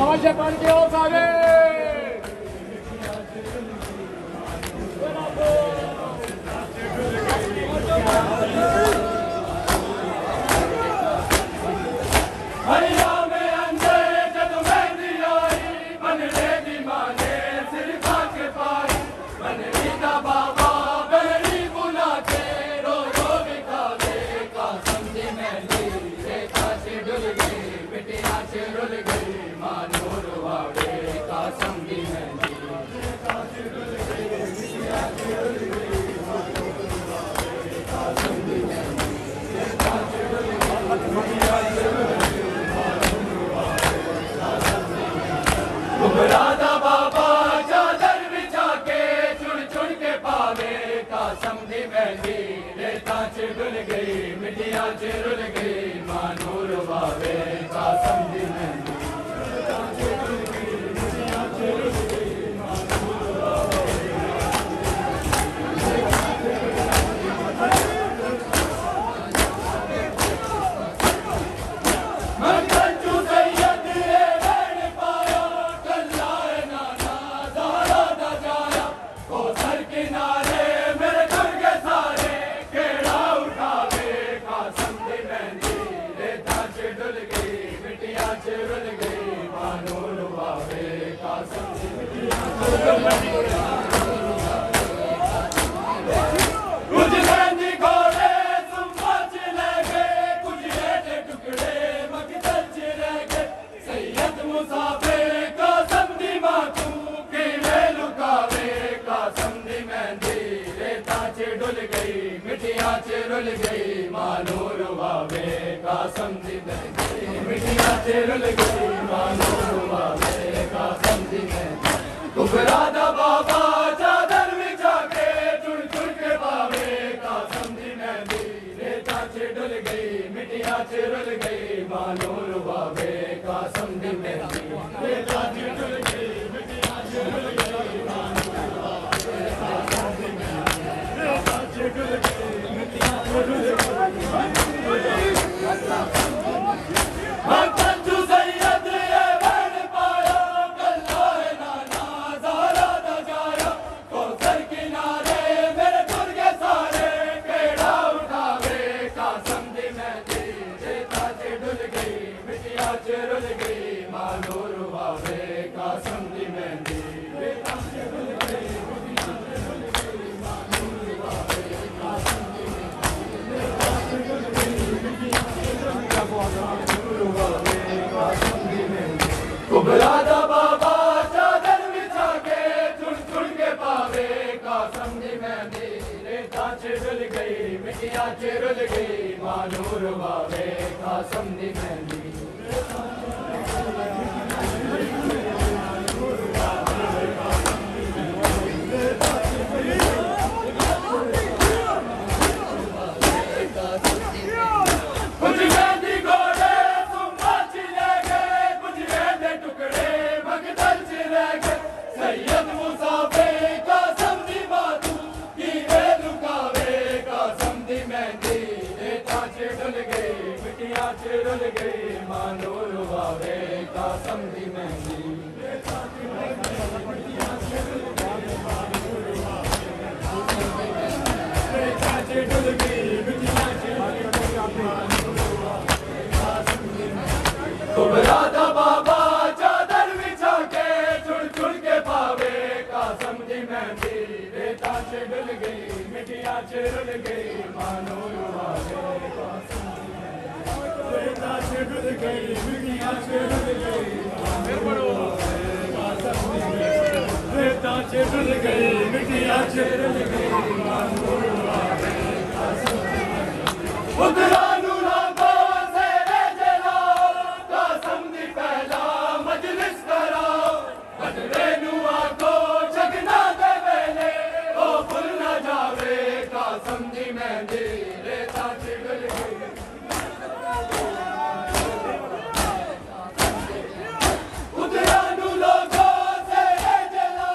अवश्य पढ़ के हो सारे। राधा बाबा चादर बिछा के चुन चुन के पावे का समझी मेहंदी रेता चिड़ुल गई मिटिया चिरुल गई मानूर बावे का समझी मेहंदी चिरुल गई मानूर बावे का समझी मेहंदी मिटिया चिरुल गई मानूर बावे का समझी मेहंदी राधा बाबा चादर बिछा के चुन चुन के पावे का समझी मेहंदी रेता चिरुल गई मिटिया चिरुल गई मानूर बावे का समझी मेहंदी रेता चिरुल गई मिटिया चिरुल गई मानूर बावे का समझी मेहंदी रेता चिरुल गई चिरुल गई मानूर बावे का समझी मेहंदी रेता चिरुल गई मिटिया चिरुल गई मानूर बावे का समझी मेहंदी रेता चिरुल गई मिटिया चिरुल गई मानूर बावे का समझी मेहंदी राधा बाबा चादर बिछा के चुन चुन के पावे का समझी मेहंदी रेता चिरुल गई मिटिया चिरुल गई मानूर बावे का समझी मेहंदी चिरुल गई मानूर बावे का समझी मेहंदी रेता चिरुल गई मिटिया चिरुल गई मानूर बावे का समझी मेहंदी रेता चिरुल गई मिटिया चिरुल गई मानूर बावे का समझी मेहंदी राधा बाबा चादर बिछा के चुन चुन के पावे का समझी मेहंदी रेता चिरुल गई मिटिया चिरुल गई मानूर बावे का समझी रेता चिरुल गई मिटिया चिरुल गई मानूर बावे का समझी मेहंदी रेता चिरुल गई मिटिया चिरुल गई मानूर बावे का समझी मेहंदी समझी मेहंदी रेता चिरुल गई उधरानू लोगों से जला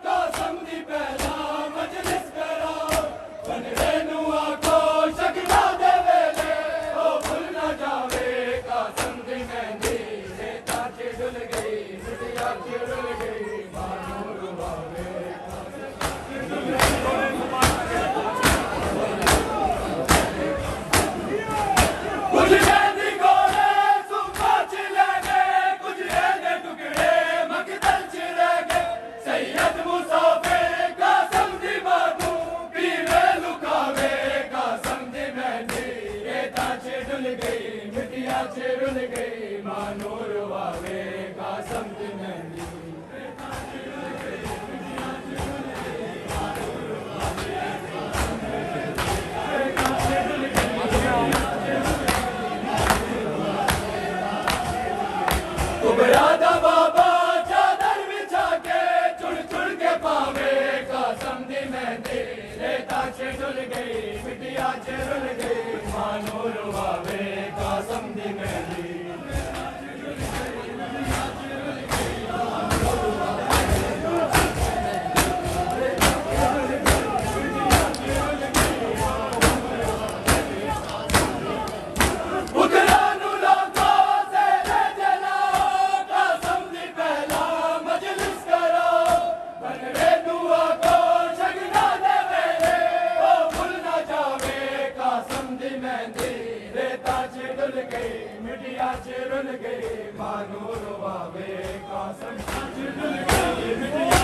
का समझी पहला मजलिस करा रुल गई मानो रुवावे कासम की मेहंदी उबरादा बाबा चादर बिछा के चुड़ चुड़ के पावे कासम दी मेहंदी रेता च डुल गई बिटिया च रुल गई मानो रुवावे कासम दी मेहंदी मिटिया च रुल गई मानो रुवावे कासम च रुल गई मिटिया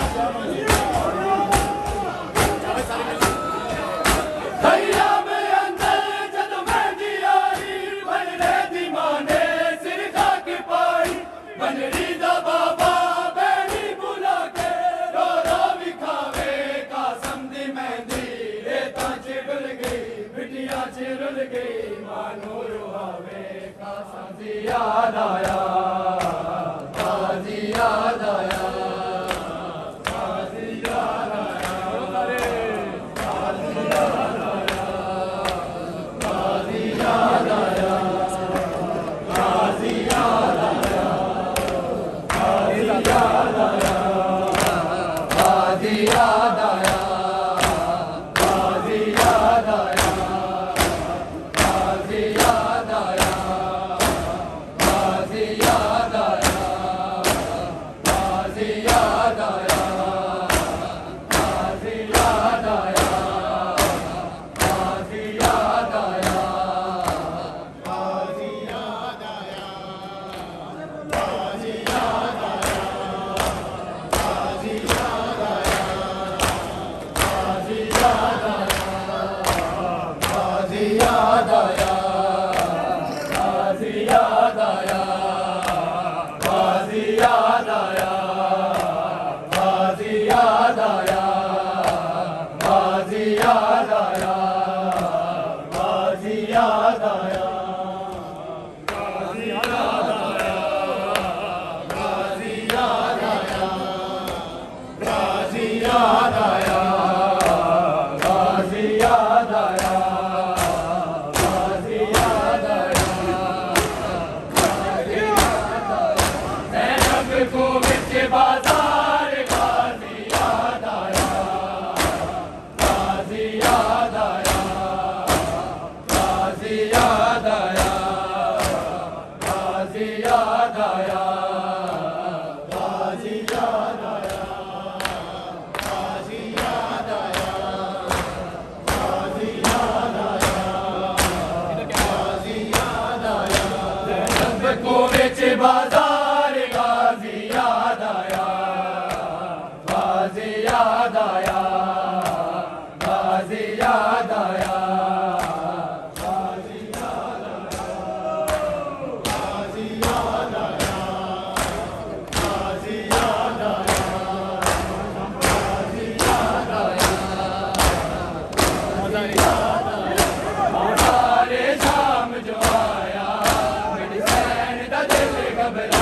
दरिया में अंदर जद मेहंदी आई बनरे दी मां ने सिर खाक पाई बनरी दा बाबा बैनी बुला के रो रो विखावे कासम दी मेहंदी रेता च डुल गई मिटिया च रुल गई मानो रुवावे याद आया गाजी याद आया गाजी याद आया गाजी याद आया गाजी याद आया गाजी याद आया गाजी याद आया गाजी याद आया गाजी याद आया गाजी याद आया बाजार गाजी याद आया गाजी याद आया गाजी याद आया गाजी याद आया गाजी याद आया गाजी याद आया गाजी याद आया गाजी याद आया सारे शाम जो आया मेरी सैन दा दिल घबरा